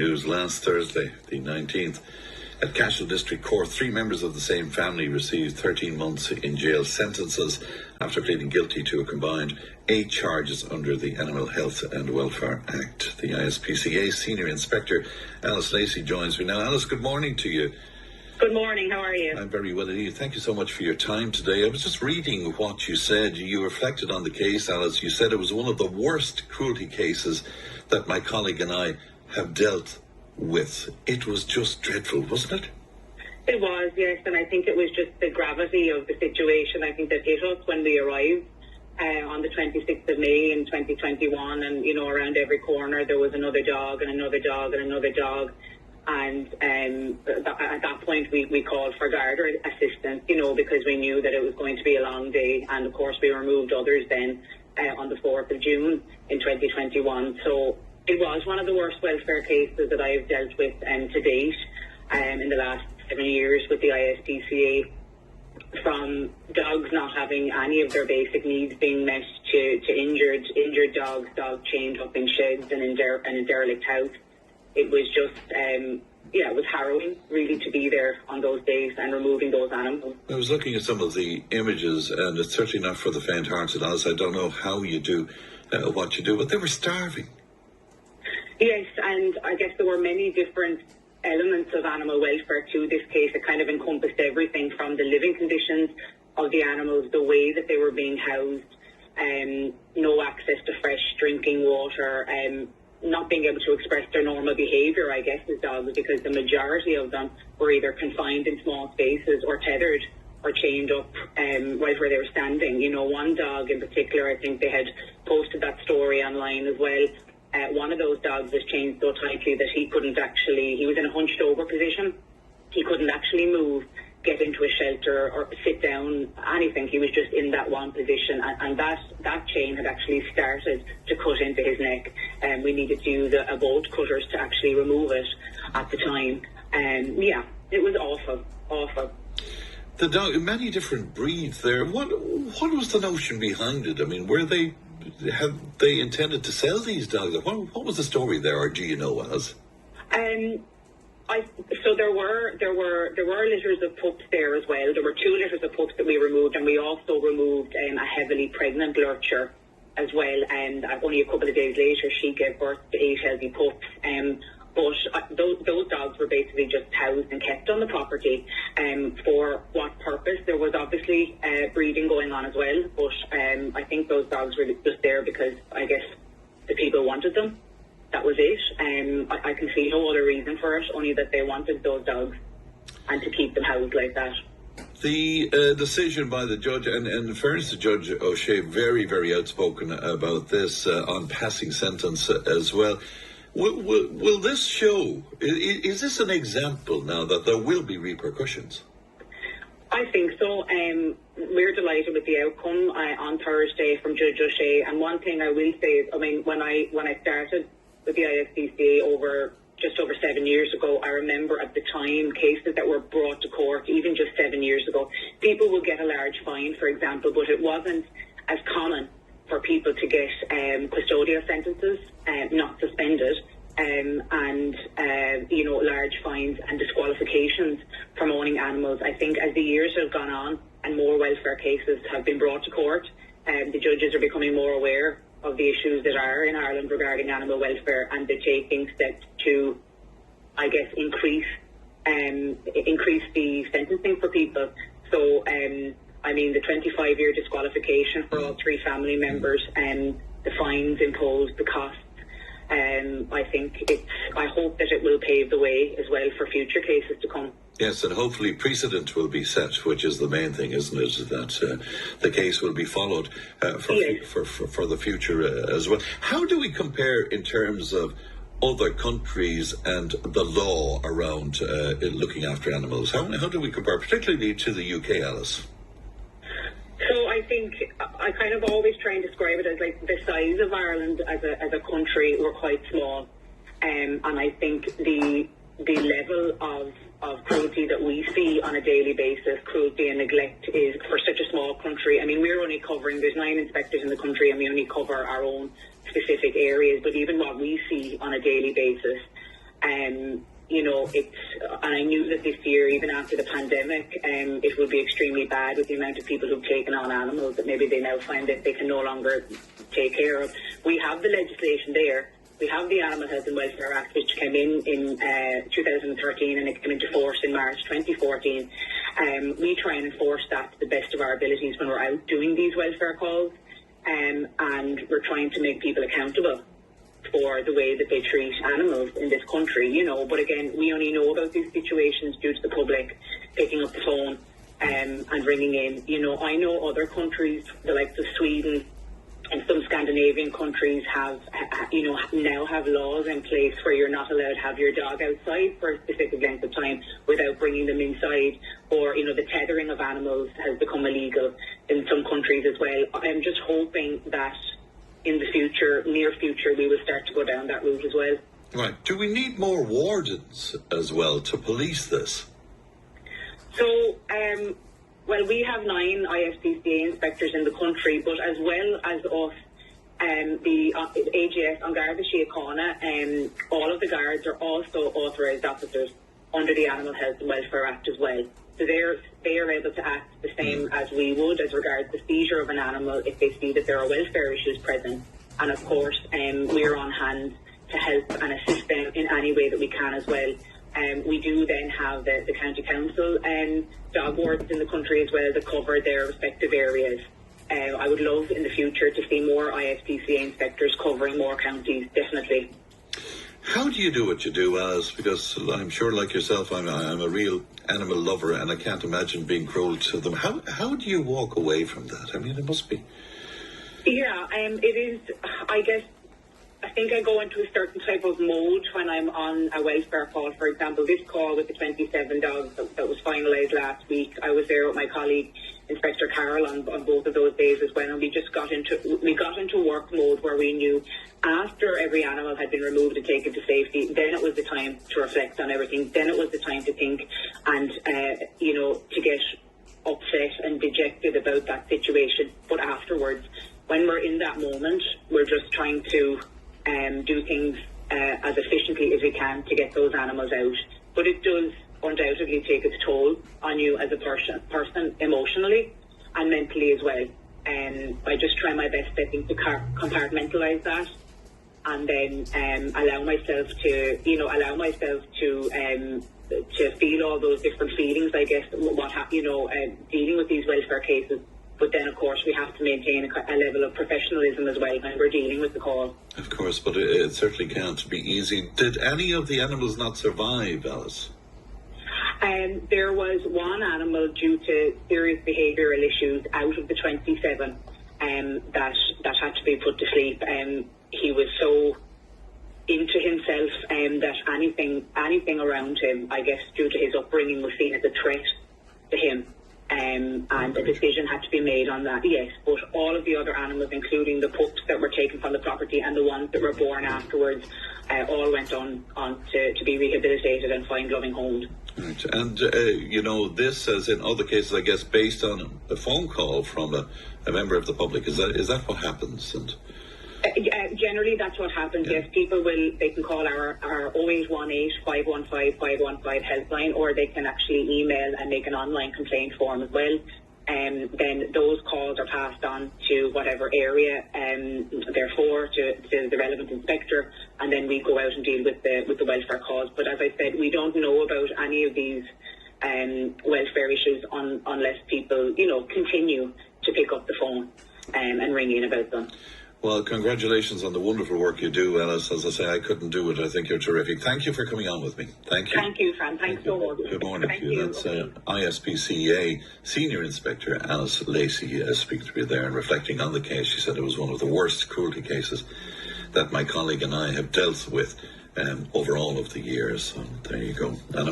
news last Thursday, the 19th. At Cashel District Court, 3 members of the same family received 13 months in jail sentences after pleading guilty to a combined 8 charges under the Animal Health and Welfare Act. The ISPCA Senior Inspector, Lacey, joins me now. Alice, good morning to you. Good morning, how are you? I'm very well indeed. Thank you so much for your time today. I was just reading what you said. You reflected on the case, Alice. You said it was one of the worst cruelty cases that my colleague and I have dealt with. It was just dreadful, wasn't it? It was, yes, and I think it was just the gravity of the situation. I think that hit us when we arrived on the 26th of May in 2021, and, you know, around every corner there was another dog and another dog and another dog. And at that point we called for guard assistance, you know, because we knew that it was going to be a long day. And of course we removed others then on the 4th of June in 2021. So it was one of the worst welfare cases that I've dealt with to date in the last 7 years with the ISPCA, from dogs not having any of their basic needs being met to injured dogs chained up in sheds and in a derelict house. It was just, it was harrowing, really, to be there on those days and removing those animals. I was looking at some of the images, and it's certainly not for the faint-hearted, Alice. I don't know how you do what you do, but they were starving. Yes, and I guess there were many different elements of animal welfare to this case. It kind of encompassed everything from the living conditions of the animals, the way that they were being housed, no access to fresh drinking water, not being able to express their normal behaviour, I guess, as dogs, because the majority of them were either confined in small spaces or tethered or chained up right where they were standing. You know, one dog in particular, I think they had posted that story online as well. One of those dogs was chained so tightly that he was in a hunched over position. He couldn't actually move, get into a shelter or sit down, anything. He was just in that one position, and that chain had actually started to cut into his neck, and we needed to use a bolt cutters to actually remove it at the time. It was awful. The dog, many different breeds there. What was the notion behind it? I mean, have they intended to sell these dogs? What was the story there, or do you know, Alice? So there were litters of pups there as well. There were 2 litters of pups that we removed, and we also removed a heavily pregnant lurcher as well. And only a couple of days later, she gave birth to 8 healthy pups. But those dogs were basically just housed and kept on the property. For what purpose? There was obviously breeding going on as well. But I think those dogs were just there because I guess the people wanted them. That was it. I can see no other reason for it, only that they wanted those dogs and to keep them housed like that. The decision by the judge, and in fairness to Judge O'Shea, very, very outspoken about this on passing sentence as well. Will this show, is this an example now that there will be repercussions? I think so. We're delighted with the outcome on Thursday from Judge O'Shea. And one thing I will say is, I mean, when I started with the ISPCA just over 7 years ago, I remember at the time cases that were brought to court, even just 7 years ago, people would get a large fine, for example, but it wasn't as common for people to get custodial sentences, not suspended, and large fines and disqualifications from owning animals. I think as the years have gone on and more welfare cases have been brought to court, the judges are becoming more aware of the issues that are in Ireland regarding animal welfare, and they're taking steps to, I guess, increase the sentencing for people. So, the 25-year disqualification for all 3 family members, and the fines imposed, the costs. I hope that it will pave the way as well for future cases to come. Yes, and hopefully precedent will be set, which is the main thing, isn't it? That the case will be followed for the future as well. How do we compare in terms of other countries and the law around looking after animals? How do we compare, particularly to the UK, Alice? So I think I kind of always try and describe it as like the size of Ireland as a country. We're quite small, and I think the level of cruelty that we see on a daily basis, cruelty and neglect, is for such a small country. I mean, we're only covering, there's 9 inspectors in the country, and we only cover our own specific areas, but even what we see on a daily basis, You know, and I knew that this year, even after the pandemic, it would be extremely bad with the amount of people who've taken on animals that maybe they now find that they can no longer take care of. We have the legislation there. We have the Animal Health and Welfare Act, which came in 2013, and it came into force in March 2014. We try and enforce that to the best of our abilities when we're out doing these welfare calls, and we're trying to make people accountable for the way that they treat animals in this country, you know. But again, we only know about these situations due to the public picking up the phone and ringing in. You know, I know other countries, the likes of Sweden and some Scandinavian countries now have laws in place where you're not allowed to have your dog outside for a specific length of time without bringing them inside, or, you know, the tethering of animals has become illegal in some countries as well. I'm just hoping that in the near future, we will start to go down that route as well. Right. Do we need more wardens as well to police this? So, well, we have 9 ISPCA inspectors in the country, but as well as us, the AGS on Garda Síochána, all of the guards are also authorised officers under the Animal Health and Welfare Act as well. So they are able to act the same as we would as regards the seizure of an animal if they see that there are welfare issues present. And of course, we're on hand to help and assist them in any way that we can as well. We do then have the county council dog wardens in the country as well that cover their respective areas. I would love in the future to see more ISPCA inspectors covering more counties, definitely. How do you do what you do, Alice? Because I'm sure, like yourself, I'm a real animal lover, and I can't imagine being cruel to them. How do you walk away from that? I mean, it must be. Yeah, it is. I guess I think I go into a certain type of mode when I'm on a welfare call. For example, this call with the 27 dogs that was finalised last week, I was there with my colleague, Inspector Carol, on both of those days as well, and we got into work mode where we knew after every animal had been removed and taken to safety, then it was the time to reflect on everything. Then it was the time to think and to get upset and dejected about that situation. But afterwards, when we're in that moment, we're just trying to do things as efficiently as we can to get those animals out. But it does undoubtedly take its toll on you as a person emotionally and mentally as well. I just try my best, I think, to compartmentalise that, and then allow myself to feel all those different feelings, I guess, dealing with these welfare cases. But then, of course, we have to maintain a level of professionalism as well when we're dealing with the call. Of course, but it certainly can't be easy. Did any of the animals not survive, Alice? There was one animal due to serious behavioural issues out of the 27 that had to be put to sleep. He was so into himself that anything around him, I guess, due to his upbringing, was seen as a threat to him. And a decision had to be made on that, yes. But all of the other animals, including the pups that were taken from the property and the ones that were born afterwards, all went on to be rehabilitated and find loving homes. Right. And, this, as in other cases, I guess, based on a phone call from a member of the public, is that what happens? And generally, that's what happens. Yeah. Yes, people they can call our 0818 515 515 helpline, or they can actually email and make an online complaint form as well. Then those calls are passed on to whatever area they're for, to the relevant inspector, and then we go out and deal with the welfare calls. But as I said, we don't know about any of these welfare issues unless people, continue to pick up the phone and ring in about them. Well, congratulations on the wonderful work you do, Alice. As I say, I couldn't do it. I think you're terrific. Thank you for coming on with me. Thank you. Thank you, Fran. Thanks so much. Good morning to you. That's ISPCA Senior Inspector Alice Lacey speaking to me there and reflecting on the case. She said it was one of the worst cruelty cases that my colleague and I have dealt with over all of the years. So there you go. And